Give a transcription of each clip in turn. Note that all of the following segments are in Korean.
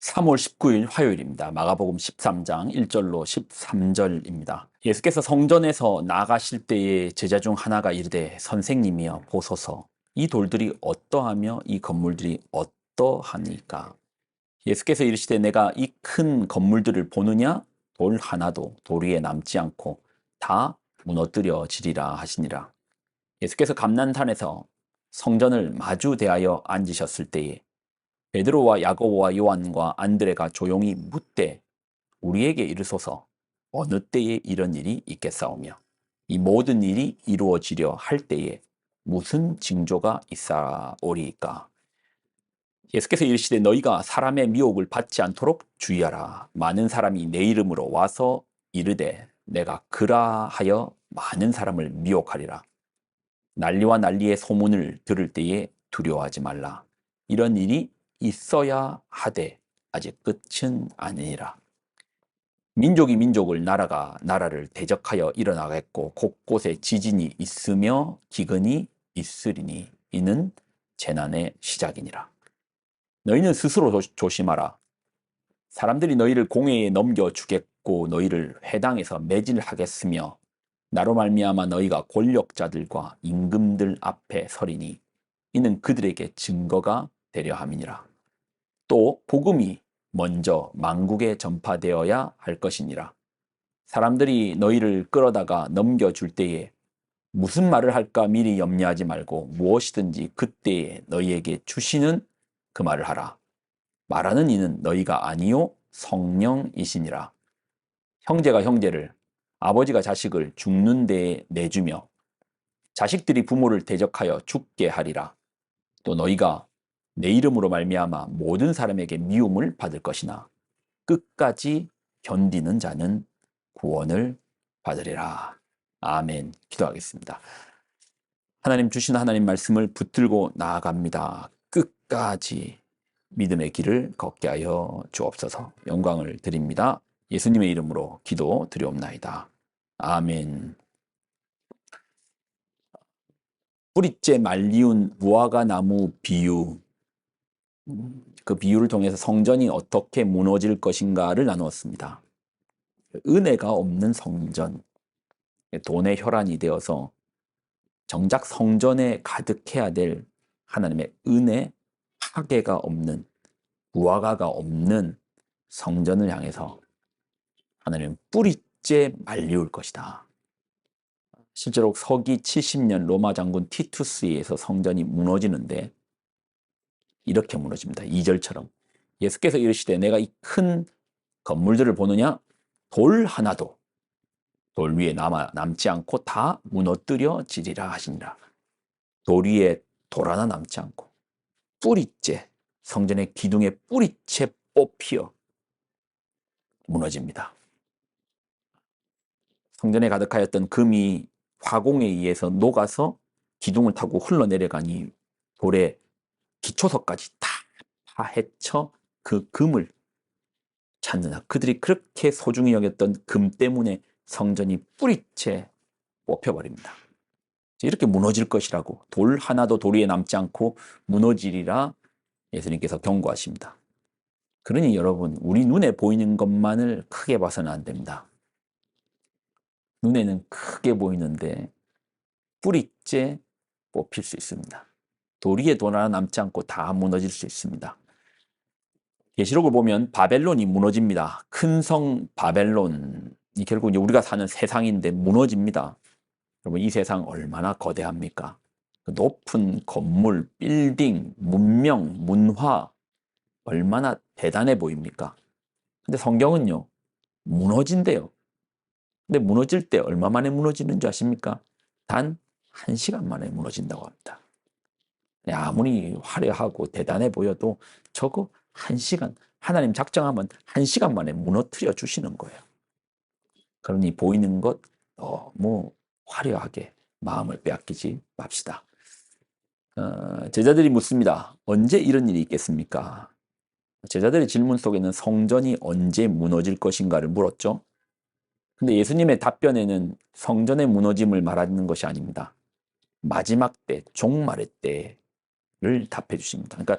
3월 19일 화요일입니다. 마가복음 13장 1절로 13절입니다. 예수께서 성전에서 나가실 때에 제자 중 하나가 이르되 선생님이여 보소서 이 돌들이 어떠하며 이 건물들이 어떠하니까. 예수께서 이르시되 내가 이 큰 건물들을 보느냐 돌 하나도 돌 위에 남지 않고 다 무너뜨려지리라 하시니라. 예수께서 감난산에서 성전을 마주 대하여 앉으셨을 때에 베드로와 야고보와 요한과 안드레가 조용히 묻되 우리에게 이르소서 어느 때에 이런 일이 있겠사오며 이 모든 일이 이루어지려 할 때에 무슨 징조가 있사오리이까. 예수께서 이르시되 너희가 사람의 미혹을 받지 않도록 주의하라. 많은 사람이 내 이름으로 와서 이르되 내가 그라하여 많은 사람을 미혹하리라. 난리와 난리의 소문을 들을 때에 두려워하지 말라. 이런 일이 있어야 하되 아직 끝은 아니니라. 민족이 민족을 나라가 나라를 대적하여 일어나겠고 곳곳에 지진이 있으며 기근이 있으리니 이는 재난의 시작이니라. 너희는 스스로 조심하라. 사람들이 너희를 공회에 넘겨주겠고 너희를 회당에서 매질하겠으며 나로 말미암아 너희가 권력자들과 임금들 앞에 서리니 이는 그들에게 증거가 되려 함이니라. 또 복음이 먼저 만국에 전파되어야 할 것이니라. 사람들이 너희를 끌어다가 넘겨줄 때에 무슨 말을 할까 미리 염려하지 말고 무엇이든지 그때에 너희에게 주시는 그 말을 하라. 말하는 이는 너희가 아니요 성령이시니라. 형제가 형제를 아버지가 자식을 죽는 데에 내주며 자식들이 부모를 대적하여 죽게 하리라. 또 너희가 내 이름으로 말미암아 모든 사람에게 미움을 받을 것이나 끝까지 견디는 자는 구원을 받으리라. 아멘. 기도하겠습니다. 하나님 주신 하나님 말씀을 붙들고 나아갑니다. 끝까지 믿음의 길을 걷게 하여 주옵소서. 영광을 드립니다. 예수님의 이름으로 기도 드리옵나이다. 아멘. 뿌리째 말리운 무화과 나무 비유, 그 비유를 통해서 성전이 어떻게 무너질 것인가를 나누었습니다. 은혜가 없는 성전, 돈의 혈안이 되어서 정작 성전에 가득해야 될 하나님의 은혜, 파괴가 없는, 무화과가 없는 성전을 향해서 하나님은 뿌리째 말리울 것이다. 실제로 서기 70년 로마 장군 티투스에 의해서 성전이 무너지는데 이렇게 무너집니다. 2절처럼 예수께서 이르시되 내가 이 큰 건물들을 보느냐 돌 하나도 돌 위에 남지 않고 다 무너뜨려지리라 하시니라. 돌 위에 돌 하나 남지 않고 뿌리째 성전의 기둥에 뿌리째 뽑히어 무너집니다. 성전에 가득하였던 금이 화공에 의해서 녹아서 기둥을 타고 흘러내려가니 돌의 기초석까지 다 파헤쳐 그 금을 찾느냐. 그들이 그렇게 소중히 여겼던 금 때문에 성전이 뿌리째 뽑혀버립니다. 이렇게 무너질 것이라고, 돌 하나도 돌 위에 남지 않고 무너지리라 예수님께서 경고하십니다. 그러니 여러분, 우리 눈에 보이는 것만을 크게 봐서는 안 됩니다. 눈에는 크게 보이는데 뿌리째 뽑힐 수 있습니다. 돌 위에 돌 하나 남지 않고 다 무너질 수 있습니다. 계시록을 보면 바벨론이 무너집니다. 큰 성 바벨론이 결국 이제 우리가 사는 세상인데 무너집니다. 여러분, 이 세상 얼마나 거대합니까? 그 높은 건물, 빌딩, 문명, 문화 얼마나 대단해 보입니까? 근데 성경은요, 무너진대요. 근데 무너질 때 얼마 만에 무너지는 줄 아십니까? 단 1시간 만에 무너진다고 합니다. 아무리 화려하고 대단해 보여도 저거 1시간, 하나님 작정하면 1시간 만에 무너뜨려 주시는 거예요. 그러니 보이는 것 너무 화려하게 마음을 빼앗기지 맙시다. 제자들이 묻습니다. 언제 이런 일이 있겠습니까? 제자들의 질문 속에는 성전이 언제 무너질 것인가를 물었죠. 근데 예수님의 답변에는 성전의 무너짐을 말하는 것이 아닙니다. 마지막 때, 종말의 때를 답해 주십니다. 그러니까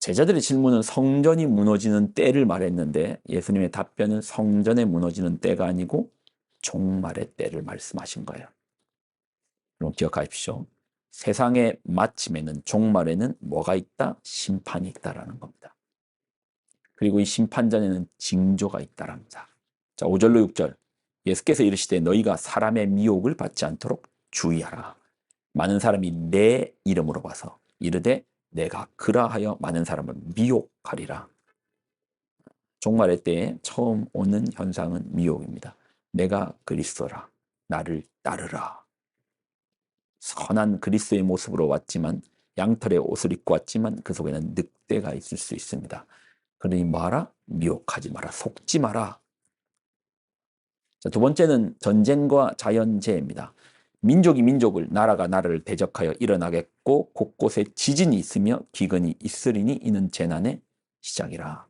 제자들의 질문은 성전이 무너지는 때를 말했는데 예수님의 답변은 성전에 무너지는 때가 아니고 종말의 때를 말씀하신 거예요. 여러분 기억하십시오. 세상의 마침에는, 종말에는 뭐가 있다? 심판이 있다라는 겁니다. 그리고 이 심판전에는 징조가 있다랍니다. 자, 5절로 6절. 예수께서 이르시되 너희가 사람의 미혹을 받지 않도록 주의하라. 많은 사람이 내 이름으로 와서 이르되 내가 그라하여 많은 사람을 미혹하리라. 종말의 때에 처음 오는 현상은 미혹입니다. 내가 그리스도라. 나를 따르라. 선한 그리스도의 모습으로 왔지만, 양털의 옷을 입고 왔지만 그 속에는 늑대가 있을 수 있습니다. 그러니 뭐하라? 미혹하지 마라. 속지 마라. 자, 두 번째는 전쟁과 자연재해입니다. 민족이 민족을, 나라가 나라를 대적하여 일어나겠고 곳곳에 지진이 있으며 기근이 있으리니 이는 재난의 시작이라.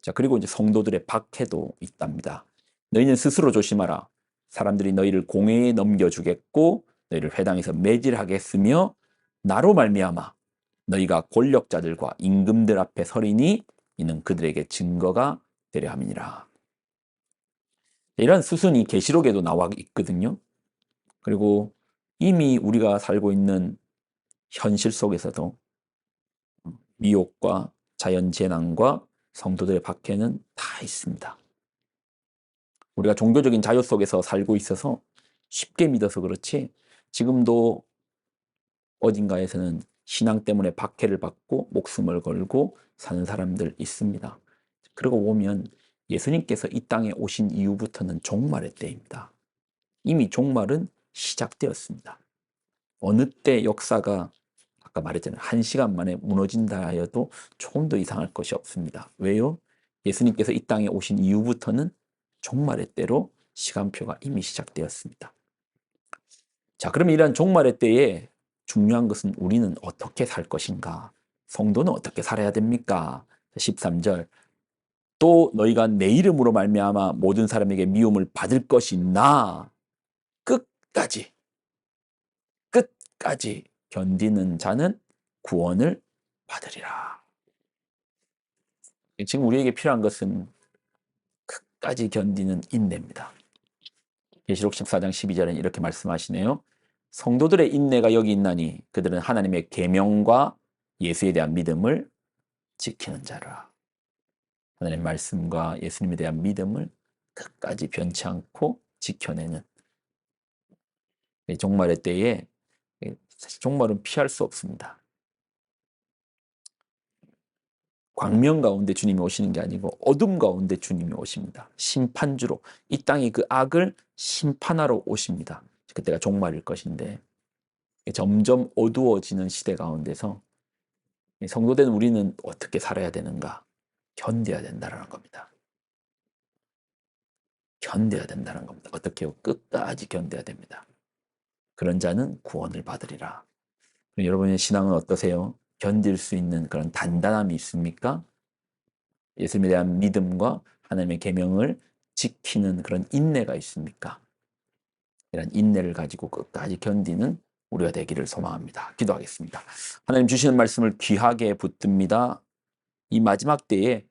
자, 그리고 이제 성도들의 박해도 있답니다. 너희는 스스로 조심하라. 사람들이 너희를 공회에 넘겨주겠고 너희를 회당에서 매질하겠으며 나로 말미암아 너희가 권력자들과 임금들 앞에 서리니 이는 그들에게 증거가 되려 함이니라. 이런 수순이 계시록에도 나와 있거든요. 그리고 이미 우리가 살고 있는 현실 속에서도 미혹과 자연재난과 성도들의 박해는 다 있습니다. 우리가 종교적인 자유 속에서 살고 있어서 쉽게 믿어서 그렇지, 지금도 어딘가에서는 신앙 때문에 박해를 받고 목숨을 걸고 사는 사람들 있습니다. 그러고 보면 예수님께서 이 땅에 오신 이후부터는 종말의 때입니다. 이미 종말은 시작되었습니다. 어느 때 역사가 아까 말했잖아요. 1시간 만에 무너진다 하여도 조금 더 이상할 것이 없습니다. 왜요? 예수님께서 이 땅에 오신 이후부터는 종말의 때로 시간표가 이미 시작되었습니다. 자, 그럼 이러한 종말의 때에 중요한 것은 우리는 어떻게 살 것인가? 성도는 어떻게 살아야 됩니까? 13절. 또 너희가 내 이름으로 말미암아 모든 사람에게 미움을 받을 것이나 끝까지 견디는 자는 구원을 받으리라. 지금 우리에게 필요한 것은 끝까지 견디는 인내입니다. 계시록 14장 12절에는 이렇게 말씀하시네요. 성도들의 인내가 여기 있나니 그들은 하나님의 계명과 예수에 대한 믿음을 지키는 자라. 하나님의 말씀과 예수님에 대한 믿음을 끝까지 변치 않고 지켜내는, 종말의 때에 사실 종말은 피할 수 없습니다. 광명 가운데 주님이 오시는 게 아니고 어둠 가운데 주님이 오십니다. 심판주로 이 땅의 그 악을 심판하러 오십니다. 그때가 종말일 것인데 점점 어두워지는 시대 가운데서 성도된 우리는 어떻게 살아야 되는가? 견뎌야 된다는 겁니다. 견뎌야 된다는 겁니다. 어떻게요? 끝까지 견뎌야 됩니다. 그런 자는 구원을 받으리라. 여러분의 신앙은 어떠세요? 견딜 수 있는 그런 단단함이 있습니까? 예수님에 대한 믿음과 하나님의 계명을 지키는 그런 인내가 있습니까? 이런 인내를 가지고 끝까지 견디는 우리가 되기를 소망합니다. 기도하겠습니다. 하나님 주시는 말씀을 귀하게 붙듭니다. 이 마지막 때에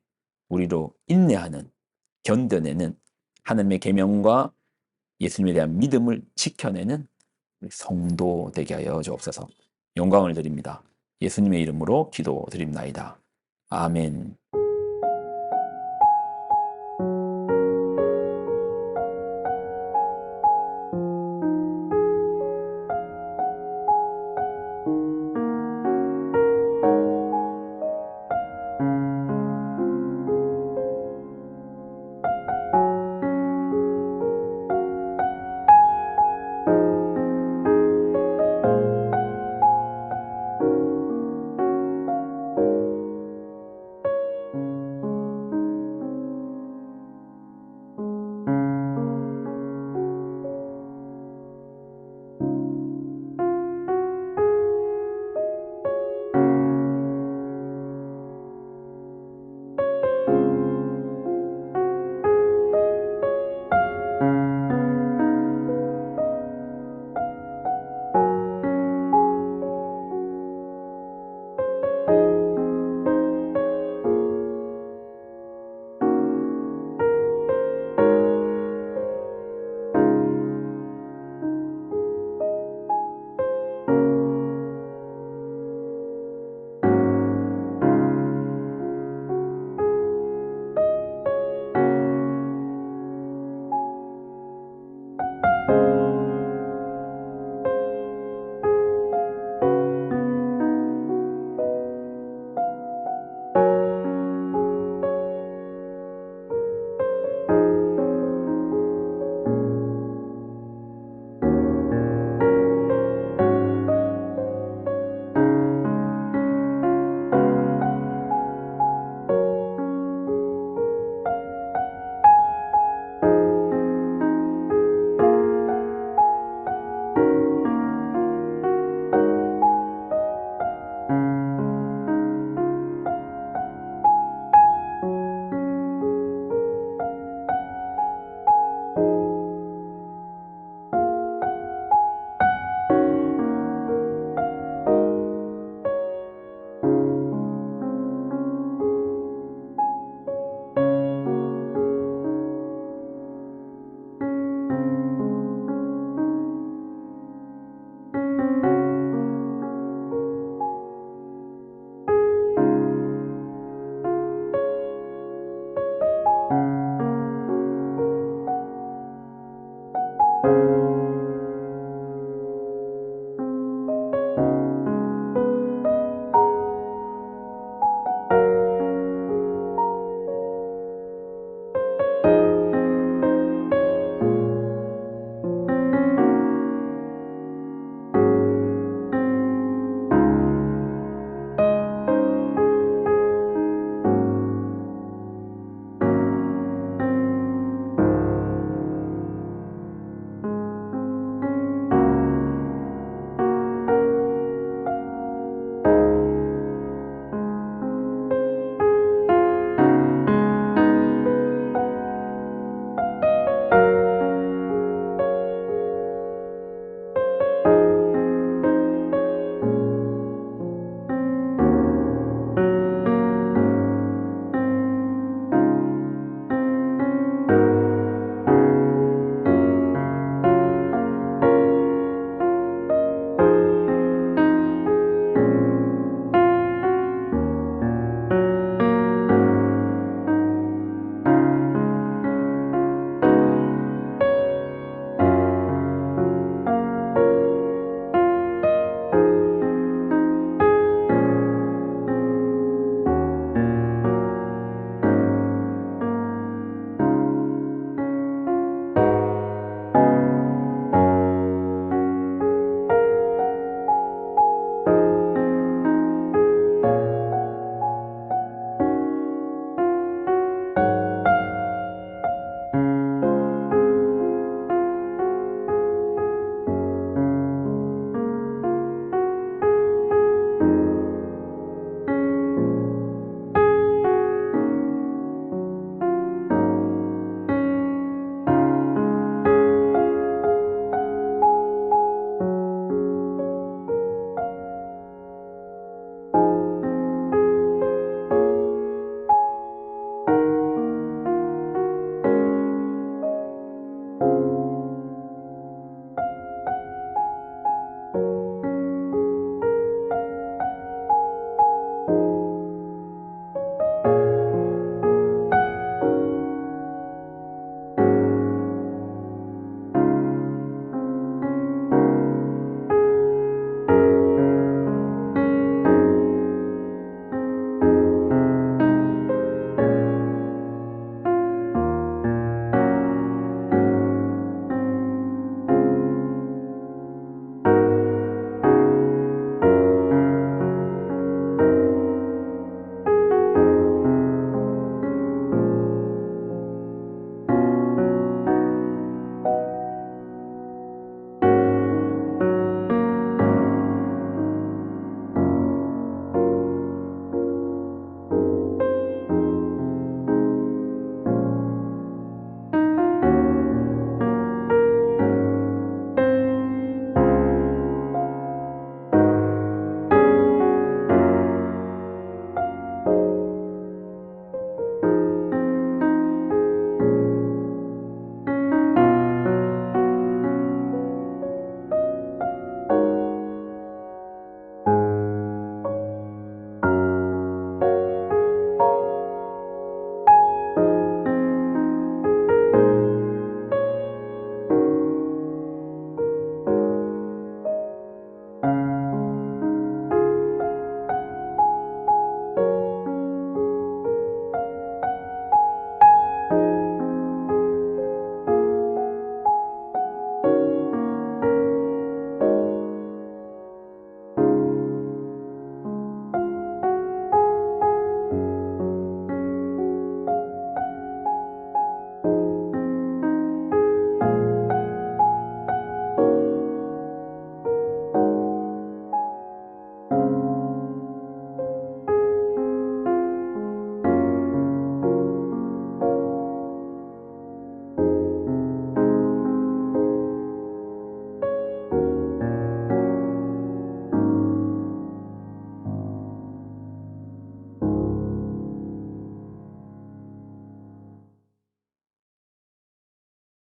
우리로 인내하는, 견뎌내는, 하나님의 계명과 예수님에 대한 믿음을 지켜내는 우리 성도 되게 하여 주옵소서. 영광을 드립니다. 예수님의 이름으로 기도드립나이다. 아멘.